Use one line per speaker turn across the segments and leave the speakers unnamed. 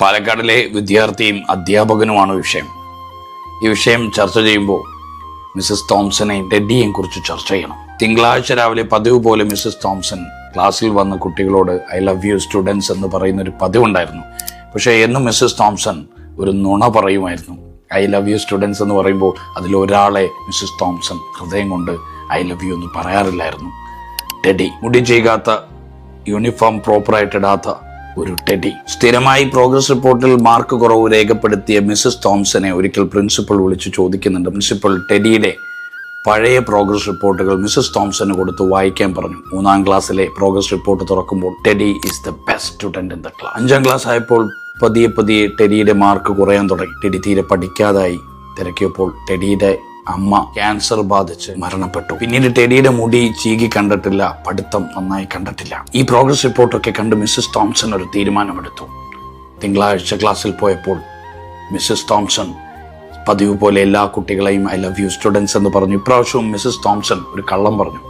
പാലക്കാടിലെ വിദ്യാർത്ഥിയും അധ്യാപകനുമാണ് വിഷയം. ഈ വിഷയം ചർച്ച ചെയ്യുമ്പോൾ മിസ്സസ് തോംസനെയും ടെഡിയെയും കുറിച്ച് ചർച്ച ചെയ്യണം. തിങ്കളാഴ്ച രാവിലെ പതിവ് പോലെ മിസ്സസ് തോംസൺ ക്ലാസ്സിൽ വന്ന കുട്ടികളോട് ഐ ലവ് യു സ്റ്റുഡൻസ് എന്ന് പറയുന്ന ഒരു പതിവുണ്ടായിരുന്നു. പക്ഷേ എന്നും മിസ്സസ് തോംസൺ ഒരു നുണ പറയുമായിരുന്നു. ഐ ലവ് യു സ്റ്റുഡൻസ് എന്ന് പറയുമ്പോൾ അതിലൊരാളെ മിസ്സസ് തോംസൺ ഹൃദയം കൊണ്ട് ഐ ലവ് യു എന്ന് പറയാറില്ലായിരുന്നു. ടെഡി, മുടി ചെയ്യാത്ത, യൂണിഫോം പ്രോപ്പറായിട്ട് ഇടാത്ത ഒരു ടെഡി. സ്ഥിരമായി പ്രോഗ്രസ് റിപ്പോർട്ടിൽ മാർക്ക് കുറവ് രേഖപ്പെടുത്തിയ മിസ്സസ് തോംസനെ ഒരിക്കൽ പ്രിൻസിപ്പൽ വിളിച്ച് ചോദിക്കുന്നുണ്ട്. പ്രിൻസിപ്പൽ ടെഡിയുടെ പഴയ പ്രോഗ്രസ് റിപ്പോർട്ടുകൾ മിസ്സസ് തോംസന് കൊടുത്ത് വായിക്കാൻ പറഞ്ഞു. 3ാം ക്ലാസ്സിലെ പ്രോഗ്രസ് റിപ്പോർട്ട് തുറക്കുമ്പോൾ teddy is the best student in the class. 5ാം class ആയപ്പോൾ പതിയെ ടെഡിയുടെ മാർക്ക് കുറയാൻ തുടങ്ങി. ടെഡി തീരെ പഠിക്കാതായി. തിരക്കിയപ്പോൾ ടെഡിയുടെ അമ്മ ക്യാൻസർ ബാധിച്ച് മരണപ്പെട്ടു. പിന്നീട് ടെഡിയുടെ മുടി ചീകി കണ്ടിട്ടില്ല, പഠിത്തം നന്നായി കണ്ടിട്ടില്ല. ഈ പ്രോഗ്രസ് റിപ്പോർട്ടൊക്കെ കണ്ട് മിസ്സസ് തോംസൺ ഒരു തീരുമാനമെടുത്തു. തിങ്കളാഴ്ച ക്ലാസ്സിൽ പോയപ്പോൾ മിസ്സസ് തോംസൺ പതിവ് പോലെ എല്ലാ കുട്ടികളെയും ഐ ലവ് യു സ്റ്റുഡൻസ് എന്ന് പറഞ്ഞു. ഇപ്രാവശ്യവും മിസ്സസ് തോംസൺ ഒരു കള്ളം പറഞ്ഞു.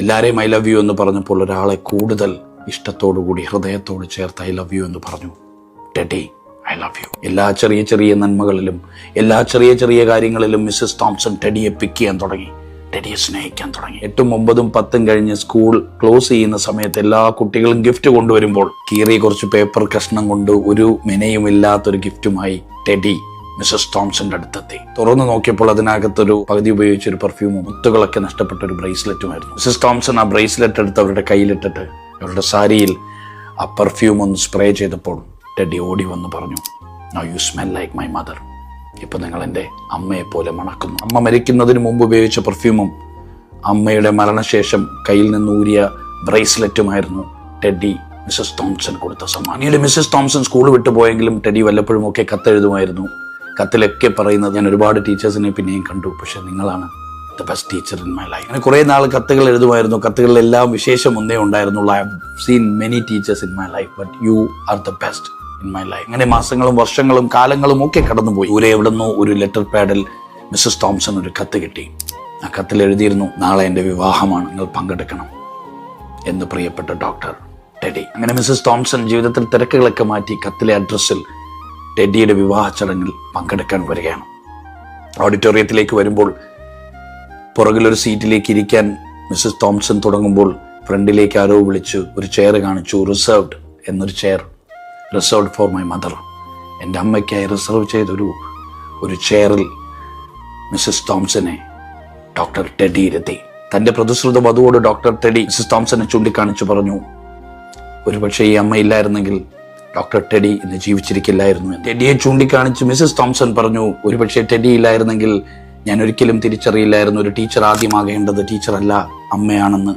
എല്ലാവരെയും ഐ ലവ് യു എന്ന് പറഞ്ഞപ്പോൾ ഒരാളെ കൂടുതൽ ഇഷ്ടത്തോടുകൂടി ഹൃദയത്തോട് ചേർത്ത് ഐ ലവ് യു എന്ന് പറഞ്ഞു. Teddy, I love you. എല്ലാ ചെറിയ ചെറിയ നന്മകളിലും, എല്ലാ ചെറിയ ചെറിയ കാര്യങ്ങളിലും മിസ്സസ് തോംസൺ ടെഡിയെ പിക്ക് ചെയ്യാൻ തുടങ്ങി, ടെഡിയെ സ്നേഹിക്കാൻ തുടങ്ങി. 8ഉം 9ഉം 10ഉം കഴിഞ്ഞ് സ്കൂൾ ക്ലോസ് ചെയ്യുന്ന സമയത്ത് എല്ലാ കുട്ടികളും ഗിഫ്റ്റ് കൊണ്ടുവരുമ്പോൾ കീറിയ കുറച്ച് പേപ്പർ കഷ്ണം കൊണ്ട് ഒരു മെനയും ഇല്ലാത്തൊരു ഗിഫ്റ്റുമായി ടെഡി മിസ്സസ് തോംസന്റെ അടുത്തെത്തി. തുറന്നു നോക്കിയപ്പോൾ അതിനകത്തൊരു പകുതി ഉപയോഗിച്ചൊരു പെർഫ്യൂമും മുത്തുകളൊക്കെ നഷ്ടപ്പെട്ട ഒരു ബ്രേസ്ലെറ്റുമായിരുന്നു. മിസ്സസ് തോംസൺ ആ ബ്രേസ്ലെറ്റ് എടുത്ത് അവരുടെ കയ്യിലിട്ടിട്ട് അവരുടെ സാരിയിൽ ആ പെർഫ്യൂം ഒന്ന് സ്പ്രേ ചെയ്തപ്പോൾ ടെഡി ഓടി വന്ന് പറഞ്ഞു, now you smell like my mother. ഇപ്പൊ നിങ്ങൾ എൻ്റെ അമ്മയെ പോലെ മണക്കുന്നു. അമ്മ മരിക്കുന്നതിന് മുമ്പ് ഉപയോഗിച്ച പെർഫ്യൂമും അമ്മയുടെ മരണശേഷം കയ്യിൽ നിന്ന് ഊരിയ ബ്രേസ്ലെറ്റുമായിരുന്നു ടെഡി മിസ്സസ് തോംസൺ കൊടുത്ത സമ്മാനം. പിന്നീട് മിസ്സസ് തോംസൺ സ്കൂൾ വിട്ടുപോയെങ്കിലും ടെഡി വല്ലപ്പോഴും ഒക്കെ കത്തെഴുതുമായിരുന്നു. കത്തിലൊക്കെ പറയുന്നത്, ഞാൻ ഒരുപാട് ടീച്ചേഴ്സിനെ പിന്നെയും കണ്ടു, പക്ഷെ നിങ്ങളാണ് the best teacher in my life. അങ്ങനെ കുറേ നാൾ കത്തുകൾ എഴുതുമായിരുന്നു. കത്തുകളിലെല്ലാം വിശേഷം ഒന്നേ ഉണ്ടായിരുന്നുള്ളൂ, I have seen many teachers in my life but you are the best in my life. അങ്ങനെ മാസങ്ങളും വർഷങ്ങളും കാലങ്ങളും ഒക്കെ കടന്നുപോയി. ദൂരെ എവിടുന്നോ ഒരു ലെറ്റർ പാഡിൽ മിസ്സസ് തോംസൺ ഒരു കത്ത് കിട്ടി. ആ കത്തിൽ എഴുതിയിരുന്നു, നാളെ എൻ്റെ വിവാഹമാണ്, നിങ്ങൾ പങ്കെടുക്കണം എന്ന് പ്രിയപ്പെട്ട ഡോക്ടർ ടെഡി. അങ്ങനെ മിസ്സസ് തോംസൺ ജീവിതത്തിൽ തിരക്കുകളൊക്കെ മാറ്റി കത്തിലെ അഡ്രസ്സിൽ ടെഡിയുടെ വിവാഹ ചടങ്ങിൽ പങ്കെടുക്കാൻ വരികയാണ്. ഓഡിറ്റോറിയത്തിലേക്ക് വരുമ്പോൾ പുറകിലൊരു സീറ്റിലേക്ക് ഇരിക്കാൻ മിസ്സസ് തോംസൺ തുടങ്ങുമ്പോൾ ഫ്രണ്ടിലേക്ക് ആരോ വിളിച്ച് ഒരു ചെയർ കാണിച്ചു. റിസർവ്ഡ് എന്നൊരു chair, reserved for my mother. എൻ്റെ അമ്മയ്ക്കായി റിസർവ് ചെയ്തൊരു ചെയറിൽ മിസ്സസ് തോംസനെ ഡോക്ടർ ടെഡി ഇരുത്തി. തൻ്റെ പ്രതിശ്രുത വധുവോട് ഡോക്ടർ ടെഡി മിസ്സസ് തോംസനെ ചൂണ്ടിക്കാണിച്ചു പറഞ്ഞു, ഒരുപക്ഷെ ഈ അമ്മ ഇല്ലായിരുന്നെങ്കിൽ ഡോക്ടർ ടെഡി ഇന്ന് ജീവിച്ചിരിക്കില്ലായിരുന്നു. ടെഡിയെ ചൂണ്ടിക്കാണിച്ച് മിസ്സസ് തോംസൺ പറഞ്ഞു, ഒരുപക്ഷെ ടെഡി ഇല്ലായിരുന്നെങ്കിൽ ഞാൻ ഒരിക്കലും തിരിച്ചറിയില്ലായിരുന്നു ഒരു ടീച്ചർ ആദ്യമാകേണ്ടത് ടീച്ചറല്ല അമ്മയാണെന്ന്.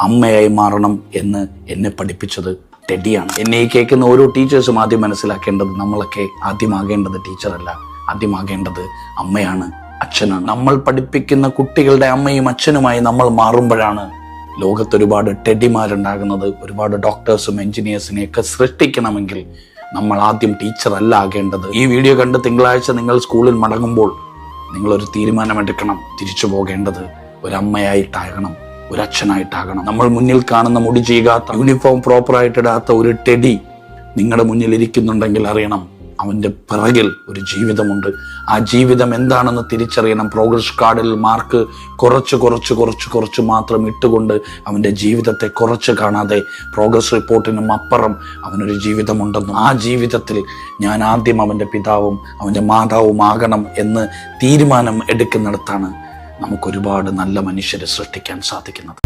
അമ്മയായി മാറണം എന്ന് എന്നെ പഠിപ്പിച്ചത് ടെഡിയാണ്. എന്നെ ഈ കേൾക്കുന്ന ഓരോ ടീച്ചേഴ്സും ആദ്യം മനസ്സിലാക്കേണ്ടത്, നമ്മളൊക്കെ ആദ്യമാകേണ്ടത് ടീച്ചറല്ല, ആദ്യമാകേണ്ടത് അമ്മയാണ്, അച്ഛനാണ്. നമ്മൾ പഠിപ്പിക്കുന്ന കുട്ടികളുടെ അമ്മയും അച്ഛനുമായി നമ്മൾ മാറുമ്പോഴാണ് ലോകത്തൊരുപാട് ടെഡിമാരുണ്ടാകുന്നത്. ഒരുപാട് ഡോക്ടേഴ്സും എഞ്ചിനീയേഴ്സിനെയൊക്കെ സൃഷ്ടിക്കണമെങ്കിൽ നമ്മൾ ആദ്യം ടീച്ചറല്ല ആകേണ്ടത്. ഈ വീഡിയോ കണ്ട് തിങ്കളാഴ്ച നിങ്ങൾ സ്കൂളിൽ മടങ്ങുമ്പോൾ നിങ്ങളൊരു തീരുമാനമെടുക്കണം. തിരിച്ചു പോകേണ്ടത് ഒരമ്മയായിട്ടാകണം, ഒരച്ഛനായിട്ടാകണം. നമ്മൾ മുന്നിൽ കാണുന്ന മുടി ചെയ്യാത്ത, യൂണിഫോം പ്രോപ്പറായിട്ട് ഇടാത്ത ഒരു ടെഡി നിങ്ങളുടെ മുന്നിൽ ഇരിക്കുന്നുണ്ടെങ്കിൽ അറിയണം, അവൻ്റെ പിറകിൽ ഒരു ജീവിതമുണ്ട്. ആ ജീവിതം എന്താണെന്ന് തിരിച്ചറിയണം. പ്രോഗ്രസ് കാർഡിൽ മാർക്ക് കുറച്ച് മാത്രം ഇട്ടുകൊണ്ട് അവൻ്റെ ജീവിതത്തെ കുറച്ച് കാണാതെ പ്രോഗ്രസ് റിപ്പോർട്ടിനും അപ്പുറം അവനൊരു ജീവിതമുണ്ടെന്നും ആ ജീവിതത്തിൽ ഞാൻ ആദ്യം അവൻ്റെ പിതാവും അവൻ്റെ മാതാവും ആകണം എന്ന് തീരുമാനം എടുക്കുന്നിടത്താണ് നമുക്കൊരുപാട് നല്ല മനുഷ്യരെ സൃഷ്ടിക്കാൻ സാധിക്കുന്നത്.